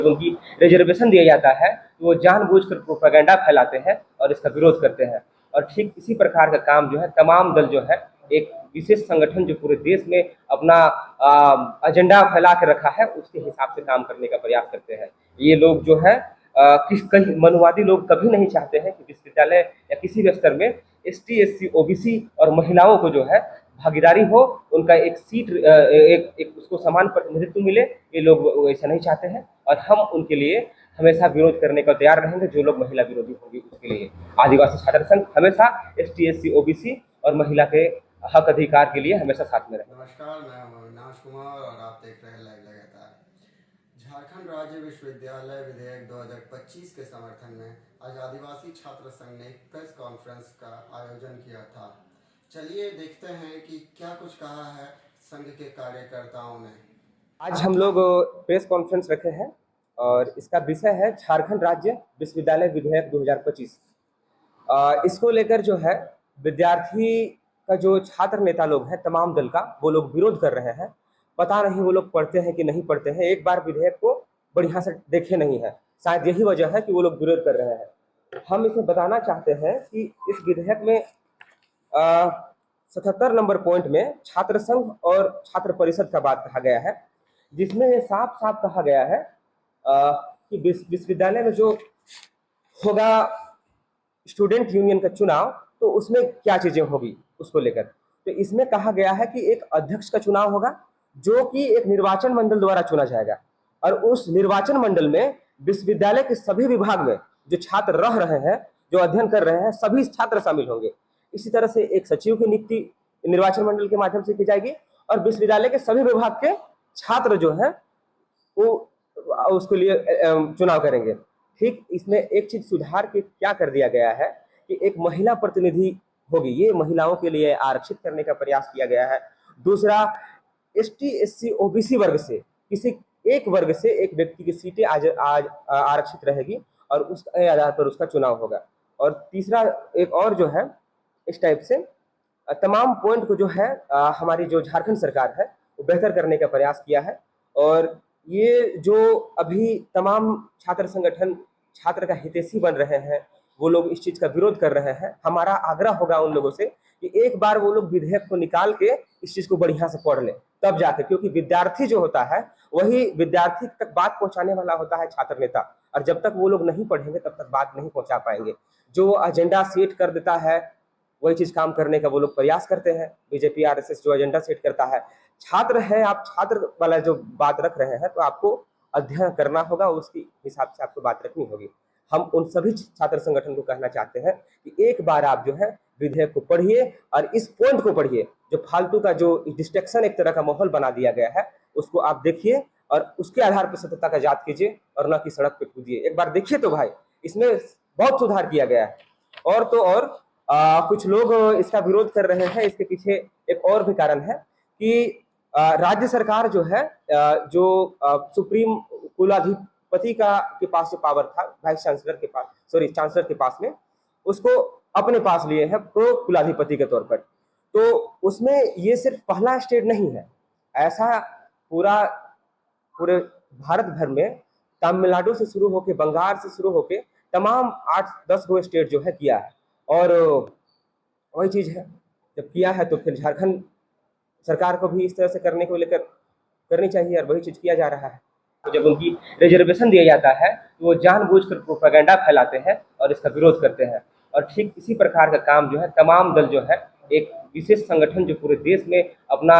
लोगों की रिजर्वेशन दिया जाता है तो वो जानबूझकर प्रोपेगेंडा फैलाते हैं और इसका विरोध करते हैं। और ठीक इसी प्रकार का काम जो है तमाम दल जो है एक विशेष संगठन जो पूरे देश में अपना एजेंडा फैला के रखा है उसके हिसाब से काम करने का प्रयास करते हैं। ये लोग जो है कहीं मनुवादी लोग कभी नहीं चाहते हैं कि विश्वविद्यालय या किसी भी स्तर में एसटी, एससी, ओबीसी और महिलाओं को जो है भागीदारी हो, उनका एक सीट एक उसको समान प्रतिनिधित्व मिले। ये लोग ऐसा नहीं चाहते हैं और हम उनके लिए हमेशा विरोध करने को तैयार रहेंगे। जो लोग महिला विरोधी होंगे उसके लिए आदिवासी छात्र संघ हमेशा एसटी, एससी, ओबीसी और महिला के हक अधिकार के लिए हमेशा साथ में रहेंगे। नमस्कार, मैं अविनाश कुमार और आप देख रहे हैं लाइव लगातार। झारखंड राज्य विश्वविद्यालय विधेयक 2025 के समर्थन में आज आदिवासी छात्र संघ ने एक प्रेस कॉन्फ्रेंस का आयोजन किया था। चलिए देखते हैं कि क्या कुछ कहा है संघ के कार्यकर्ताओं ने। आज हम लोग प्रेस कॉन्फ्रेंस रखे हैं और इसका विषय है झारखंड राज्य विश्वविद्यालय विधेयक 2025। इसको लेकर जो है विद्यार्थी का जो छात्र नेता लोग हैं तमाम दल का वो लोग विरोध कर रहे हैं। पता नहीं वो लोग पढ़ते हैं कि नहीं पढ़ते हैं, एक बार विधेयक को बढ़िया से देखे नहीं है, शायद यही वजह है कि वो लोग विरोध कर रहे हैं। हम इसमें बताना चाहते हैं कि इस विधेयक में 77 नंबर पॉइंट में छात्र संघ और छात्र परिषद का बात कहा गया है, जिसमें ये साफ साफ कहा गया है कि विश्वविद्यालय में जो होगा स्टूडेंट यूनियन का चुनाव तो उसमें क्या चीजें होगी उसको लेकर। तो इसमें कहा गया है कि एक अध्यक्ष का चुनाव होगा जो कि एक निर्वाचन मंडल द्वारा चुना जाएगा और उस निर्वाचन मंडल में विश्वविद्यालय के सभी विभाग में जो छात्र रह रहे हैं, जो अध्ययन कर रहे हैं, सभी छात्र शामिल होंगे। इसी तरह से एक सचिव की नियुक्ति निर्वाचन मंडल के माध्यम से की जाएगी और विश्वविद्यालय के सभी विभाग के छात्र जो है वो उसके लिए चुनाव करेंगे। ठीक इसमें एक चीज सुधार के क्या कर दिया गया है कि एक महिला प्रतिनिधि होगी, ये महिलाओं के लिए आरक्षित करने का प्रयास किया गया है। दूसरा, एसटी, एससी, ओबीसी वर्ग से किसी एक वर्ग से एक व्यक्ति की सीटें आज आरक्षित रहेगी और उसके आधार पर उसका चुनाव होगा। और तीसरा एक और जो है इस टाइप से तमाम पॉइंट को जो है हमारी जो झारखंड सरकार है वो बेहतर करने का प्रयास किया है। और ये जो अभी तमाम छात्र संगठन छात्र का हितैषी बन रहे हैं वो लोग इस चीज का विरोध कर रहे हैं। हमारा आग्रह होगा उन लोगों से कि एक बार वो लोग विधेयक को निकाल के इस चीज को बढ़िया से पढ़ ले तब जाके, क्योंकि विद्यार्थी जो होता है वही विद्यार्थी तक बात पहुंचाने वाला होता है छात्र नेता, और जब तक वो लोग नहीं पढ़ेंगे तब तक बात नहीं पहुंचा पाएंगे। जो एजेंडा सेट कर देता है वही चीज काम करने का वो लोग प्रयास करते हैं। बीजेपी, आरएसएस जो एजेंडा सेट करता है, छात्र है, आप छात्र वाला जो बात रख रहे हैं तो आपको अध्ययन करना होगा, उसके हिसाब से आपको बात रखनी होगी। हम उन सभी छात्र संगठन को कहना चाहते हैं कि एक बार आप जो है विधेयक को पढ़िए और इस पॉइंट को पढ़िए, जो फालतू का जो डिस्ट्रैक्शन एक तरह का माहौल बना दिया गया है उसको आप देखिए और उसके आधार पर सत्यता का जांच कीजिए और न कि सड़क पे कूदिए। एक बार देखिए तो भाई इसमें बहुत सुधार किया गया है। और तो और कुछ लोग इसका विरोध कर रहे हैं, इसके पीछे एक और भी कारण है कि राज्य सरकार जो है जो सुप्रीम कुलाधिपति के पास जो पावर था, वाइस चांसलर के पास, चांसलर के पास में, उसको अपने पास लिए हैं प्रो कुलाधिपति के तौर पर। तो उसमें ये सिर्फ पहला स्टेट नहीं है, ऐसा पूरे भारत भर में तमिलनाडु से शुरू होकर, बंगाल से शुरू होकर तमाम 8-10 गो स्टेट जो है किया है। और वही चीज है, जब किया है तो फिर झारखंड सरकार को भी इस तरह से करने को लेकर करनी चाहिए और वही चीज किया जा रहा है। तो जब उनकी रिजर्वेशन दिया जाता है तो वो जानबूझकर प्रोपेगेंडा फैलाते हैं और इसका विरोध करते हैं। और ठीक इसी प्रकार का काम जो है तमाम दल जो है एक विशेष संगठन जो पूरे देश में अपना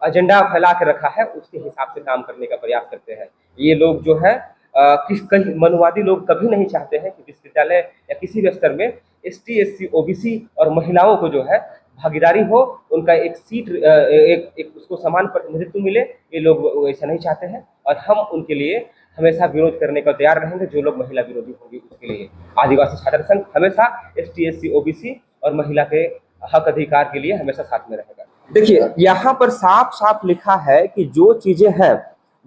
एजेंडा फैला के रखा है उसके हिसाब से काम करने का प्रयास करते हैं। ये लोग जो है कहीं मनुवादी लोग कभी नहीं चाहते हैं कि विश्वविद्यालय या किसी भी स्तर में एसटी, एससी, ओबीसी और महिलाओं को जो है भागीदारी हो, उनका एक सीट एक उसको समान प्रतिनिधित्व मिले। ये लोग ऐसा नहीं चाहते हैं और हम उनके लिए हमेशा विरोध करने को तैयार रहेंगे। जो लोग महिला विरोधी होंगे उसके लिए आदिवासी छात्र संघ हमेशा एसटी, एससी, ओबीसी और महिला के हक अधिकार के लिए हमेशा साथ में रहेगा। देखिए यहाँ पर साफ साफ लिखा है कि जो चीजें हैं,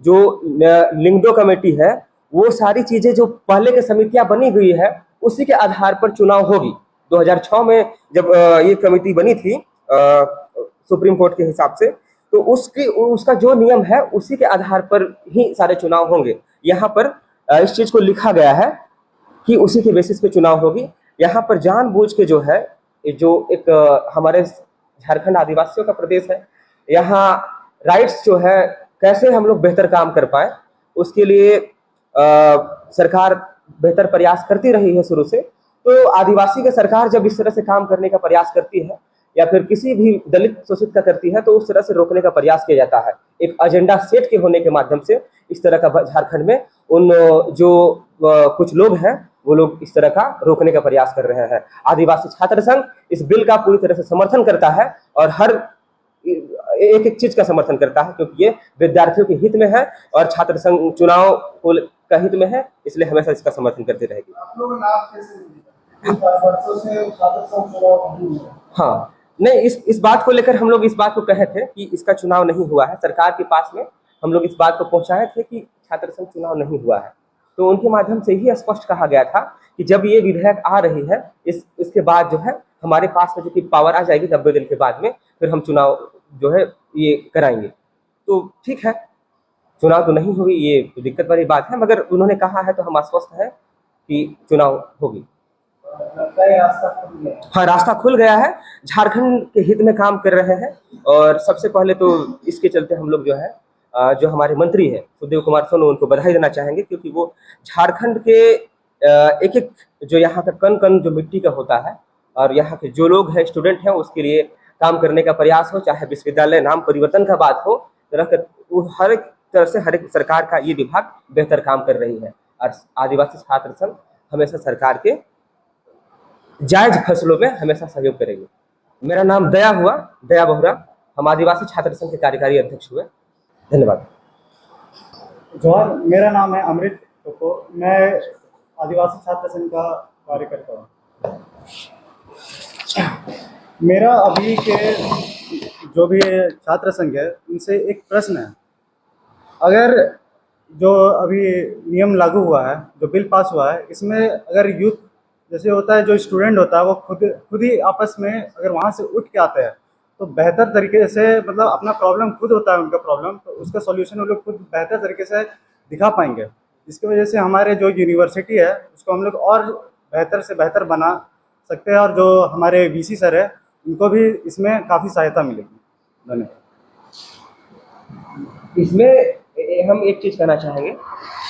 जो लिंगडो कमेटी है, वो सारी चीजें जो पहले की समितियां बनी हुई है उसी के आधार पर चुनाव होगी। 2006 में जब ये कमेटी बनी थी सुप्रीम कोर्ट के हिसाब से, तो उसका जो नियम है उसी के आधार पर ही सारे चुनाव होंगे। यहाँ पर इस चीज को लिखा गया है कि उसी के बेसिस पे चुनाव होगी। यहाँ पर जानबूझ के जो है, जो एक हमारे झारखंड आदिवासियों का प्रदेश है, यहाँ राइट्स जो है कैसे हम लोग बेहतर काम कर पाए, उसके लिए सरकार बेहतर प्रयास करती रही है शुरू से। तो आदिवासी की सरकार जब इस तरह से काम करने का प्रयास करती है या फिर किसी भी दलित शोषित का करती है, तो उस तरह से रोकने का प्रयास किया जाता है। एक एजेंडा सेट के होने के माध्यम से इस तरह का झारखंड में उन जो कुछ लोग हैं, वो लोग इस तरह का रोकने का प्रयास कर रहे हैं। आदिवासी छात्र संघ इस बिल का पूरी तरह से समर्थन करता है और हर एक एक चीज का समर्थन करता है, क्योंकि ये विद्यार्थियों के हित में है और छात्र संघ चुनाव का हित में है, इसलिए हमेशा इसका समर्थन करती रहेगी। आप लोग लाभ कैसे मिलेगा? इस वर्षों से छात्र संघ चुनाव नहीं हुआ। हाँ, नहीं, इस बात को लेकर हम लोग इस बात को कहे थे कि इसका चुनाव नहीं हुआ है। सरकार के पास में हम लोग इस बात को पहुंचाए थे कि छात्र संघ चुनाव नहीं हुआ है, तो उनके माध्यम से ही स्पष्ट कहा गया था कि जब ये विधेयक आ रही है, इसके बाद जो है हमारे पास में जो कि पावर आ जाएगी 90 दिन के बाद में, फिर हम चुनाव जो है ये कराएंगे। तो ठीक है, चुनाव तो नहीं हुई, ये तो दिक्कत वाली बात है, मगर उन्होंने कहा है तो हम आश्वस्त हैं कि चुनाव होगी। हाँ, रास्ता खुल गया है, झारखंड के हित में काम कर रहे हैं। और सबसे पहले तो इसके चलते हम लोग जो है, जो हमारे मंत्री हैं सुखदेव कुमार सोनू, उनको बधाई देना चाहेंगे, क्योंकि वो झारखंड के एक एक जो यहाँ का कण कण जो मिट्टी का होता है और यहाँ के जो लोग हैं, स्टूडेंट हैं, उसके लिए काम करने का प्रयास हो, चाहे विश्वविद्यालय नाम परिवर्तन का बात हो, हर एक तरह से हर एक सरकार का ये विभाग बेहतर काम कर रही है। और आदिवासी छात्र संघ हमेशा सरकार के जायज फैसलों में हमेशा सहयोग करेंगे। मेरा नाम दया बोहरा, हम आदिवासी छात्र संघ के कार्यकारी अध्यक्ष हुए। धन्यवाद। जोहार, मेरा नाम है अमृत टोको, मैं आदिवासी छात्र संघ का कार्यकर्ता हूँ। मेरा अभी के जो भी छात्र संघ है, उनसे एक प्रश्न है। अगर जो अभी नियम लागू हुआ है, जो बिल पास हुआ है, इसमें अगर यूथ जैसे होता है, जो स्टूडेंट होता है, वो खुद ही आपस में अगर वहाँ से उठ के आते हैं, तो बेहतर तरीके से, मतलब अपना प्रॉब्लम खुद होता है उनका प्रॉब्लम, तो उसका सॉल्यूशन वो लोग खुद बेहतर तरीके से दिखा पाएंगे। जिसकी वजह से हमारे जो यूनिवर्सिटी है, उसको हम लोग और बेहतर से बेहतर बना सकते हैं, और जो हमारे वीसी सर है, उनको भी इसमें काफ़ी सहायता मिलेगी। धन्यवाद। इसमें हम एक चीज़ कहना चाहेंगे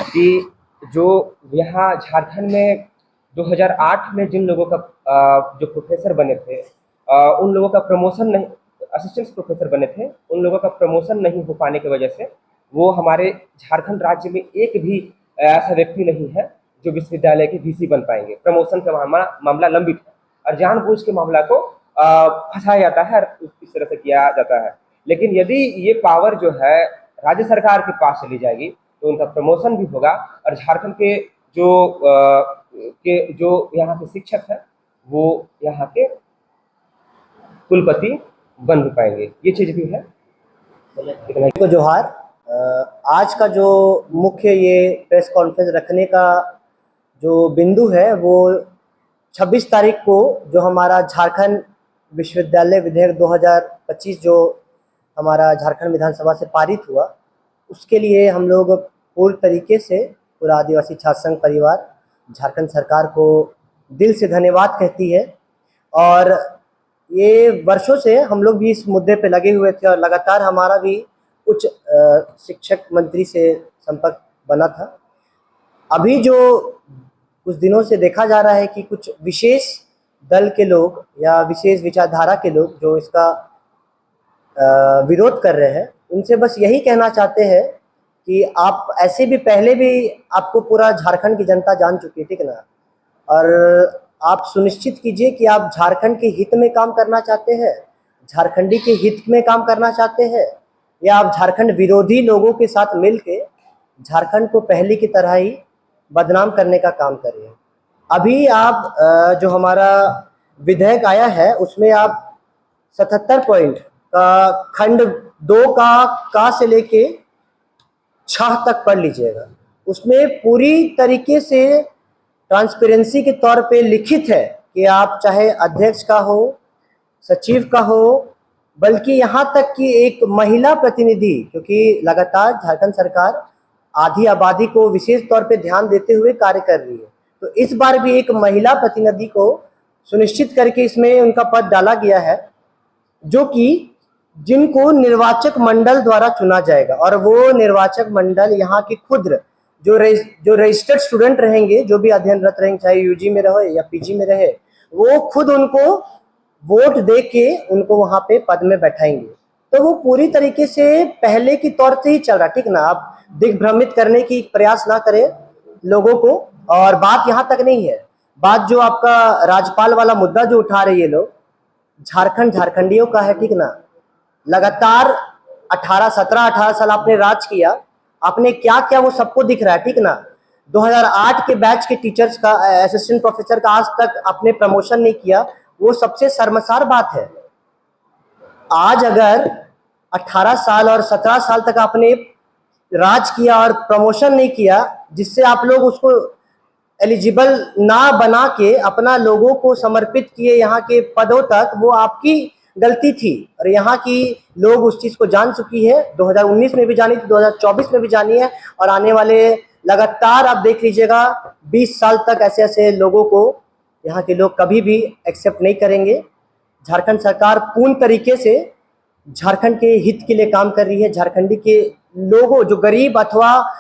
कि जो यहाँ झारखंड में 2008 में जिन लोगों का जो प्रोफेसर बने थे, उन लोगों का प्रमोशन नहीं, असिस्टेंट प्रोफेसर बने थे, उन लोगों का प्रमोशन नहीं हो पाने की वजह से वो हमारे झारखंड राज्य में एक भी ऐसा व्यक्ति नहीं है जो विश्वविद्यालय के वीसी बन पाएंगे। प्रमोशन का मामला लंबित है और जानबूझ के मामला को फंसाया जाता है, इस तरह से किया जाता है। लेकिन यदि ये पावर जो है राज्य सरकार के पास चली जाएगी, तो उनका प्रमोशन भी होगा और झारखंड के जो यहाँ के शिक्षक हैं, वो यहाँ के कुलपति बन भी पाएंगे। ये चीज़ भी है। को जोहार। आज का जो मुख्य ये प्रेस कॉन्फ्रेंस रखने का जो बिंदु है, वो 26 तारीख को जो हमारा झारखंड विश्वविद्यालय विधेयक 2025 जो हमारा झारखंड विधानसभा से पारित हुआ, उसके लिए हम लोग पूर्ण तरीके से पूरा आदिवासी छात्र संघ परिवार झारखंड सरकार को दिल से धन्यवाद कहती है। और ये वर्षों से हम लोग भी इस मुद्दे पे लगे हुए थे और लगातार हमारा भी उच्च शिक्षक मंत्री से संपर्क बना था। अभी जो कुछ दिनों से देखा जा रहा है कि कुछ विशेष दल के लोग या विशेष विचारधारा के लोग जो इसका विरोध कर रहे हैं, उनसे बस यही कहना चाहते हैं कि आप ऐसे भी पहले भी आपको पूरा झारखंड की जनता जान चुकी है, ठीक है ना, और आप सुनिश्चित कीजिए कि आप झारखंड के हित में काम करना चाहते हैं, झारखंडी के हित में काम करना चाहते हैं, या आप झारखंड विरोधी लोगों के साथ मिलके झारखंड को पहले की तरह ही बदनाम करने का काम कर रहे हैं। अभी आप जो हमारा विधेयक आया है, उसमें आप 77 पॉइंट का खंड 2 का से लेके 6 तक पढ़ लीजिएगा। उसमें पूरी तरीके से ट्रांसपेरेंसी के तौर पे लिखित है कि आप चाहे अध्यक्ष का हो, सचिव का हो, बल्कि यहाँ तक कि एक महिला प्रतिनिधि, क्योंकि लगातार झारखंड सरकार आधी आबादी को विशेष तौर पे ध्यान देते हुए कार्य कर रही है। तो इस बार भी एक महिला प्रतिनिधि को सुनिश्चित करके इसमें उनका पद डाला गया है, जो कि जिनको निर्वाचक मंडल द्वारा चुना जाएगा। और वो निर्वाचक मंडल यहाँ की खुद जो रजिस्टर्ड स्टूडेंट रहेंगे, जो भी अध्ययनरत रहेंगे, चाहे यूजी में रहे या पीजी में रहे, वो खुद उनको वोट दे के उनको वहाँ पे पद में बैठाएंगे। तो वो पूरी तरीके से पहले की तौर से ही चल रहा, ठीक ना। आप दिग्भ्रमित करने की प्रयास ना करें लोगों को। और बात यहाँ तक नहीं है, बात जो आपका राज्यपाल वाला मुद्दा जो उठा रहे ये लोग, झारखंडियों का है, ठीक ना। लगातार 17-18 साल आपने राज किया, आपने क्या क्या वो सबको दिख रहा है, ठीक ना। 2008 के बैच के टीचर्स का, असिस्टेंट प्रोफेसर का आज तक आपने प्रमोशन नहीं किया, वो सबसे शर्मसार बात है। आज अगर 18 साल और 17 साल तक आपने राज किया और प्रमोशन नहीं किया, जिससे आप लोग उसको एलिजिबल ना बना के अपना लोगों को समर्पित किए यहाँ के पदों तक, वो आपकी गलती थी। और यहाँ की लोग उस चीज़ को जान चुकी है, 2019 में भी जानी थी, 2024 में भी जानी है, और आने वाले लगातार आप देख लीजिएगा 20 साल तक ऐसे ऐसे लोगों को यहाँ के लोग कभी भी एक्सेप्ट नहीं करेंगे। झारखंड सरकार पूर्ण तरीके से झारखंड के हित के लिए काम कर रही है। झारखंडी के लोगों, जो गरीब अथवा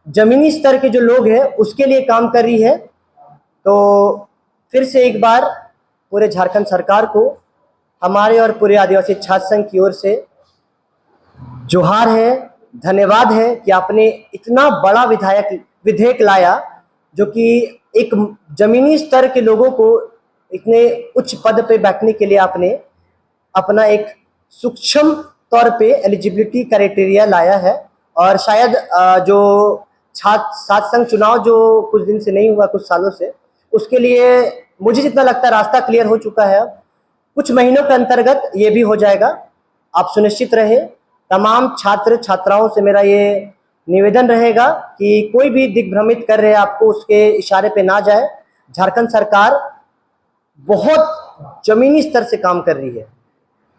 जमीनी स्तर के जो लोग हैं, उसके लिए काम कर रही है। तो फिर से एक बार पूरे झारखंड सरकार को हमारे और पूरे आदिवासी छात्र संघ की ओर से जोहार है, धन्यवाद है कि आपने इतना बड़ा विधेयक लाया, जो कि एक जमीनी स्तर के लोगों को इतने उच्च पद पे बैठने के लिए आपने अपना एक सूक्ष्म तौर पे एलिजिबिलिटी क्राइटेरिया लाया है। और शायद जो छात्र संघ चुनाव जो कुछ दिन से नहीं हुआ, कुछ सालों से, उसके लिए मुझे जितना लगता है रास्ता क्लियर हो चुका है। अब कुछ महीनों के अंतर्गत ये भी हो जाएगा। आप सुनिश्चित रहे। तमाम छात्र छात्राओं से मेरा ये निवेदन रहेगा कि कोई भी दिग्भ्रमित कर रहे आपको, उसके इशारे पे ना जाए। झारखंड सरकार बहुत जमीनी स्तर से काम कर रही है,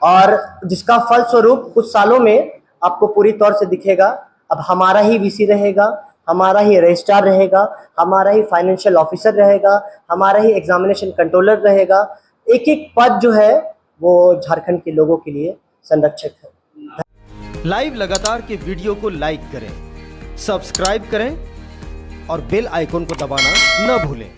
और जिसका फलस्वरूप कुछ सालों में आपको पूरी तौर से दिखेगा। अब हमारा ही वीसी रहेगा, हमारा ही रजिस्ट्रार रहेगा, हमारा ही फाइनेंशियल ऑफिसर रहेगा, हमारा ही एग्जामिनेशन कंट्रोलर रहेगा। एक एक पद जो है वो झारखंड के लोगों के लिए संरक्षक है। लाइव लगातार के वीडियो को लाइक करें, सब्सक्राइब करें और बेल आइकन को दबाना न भूलें।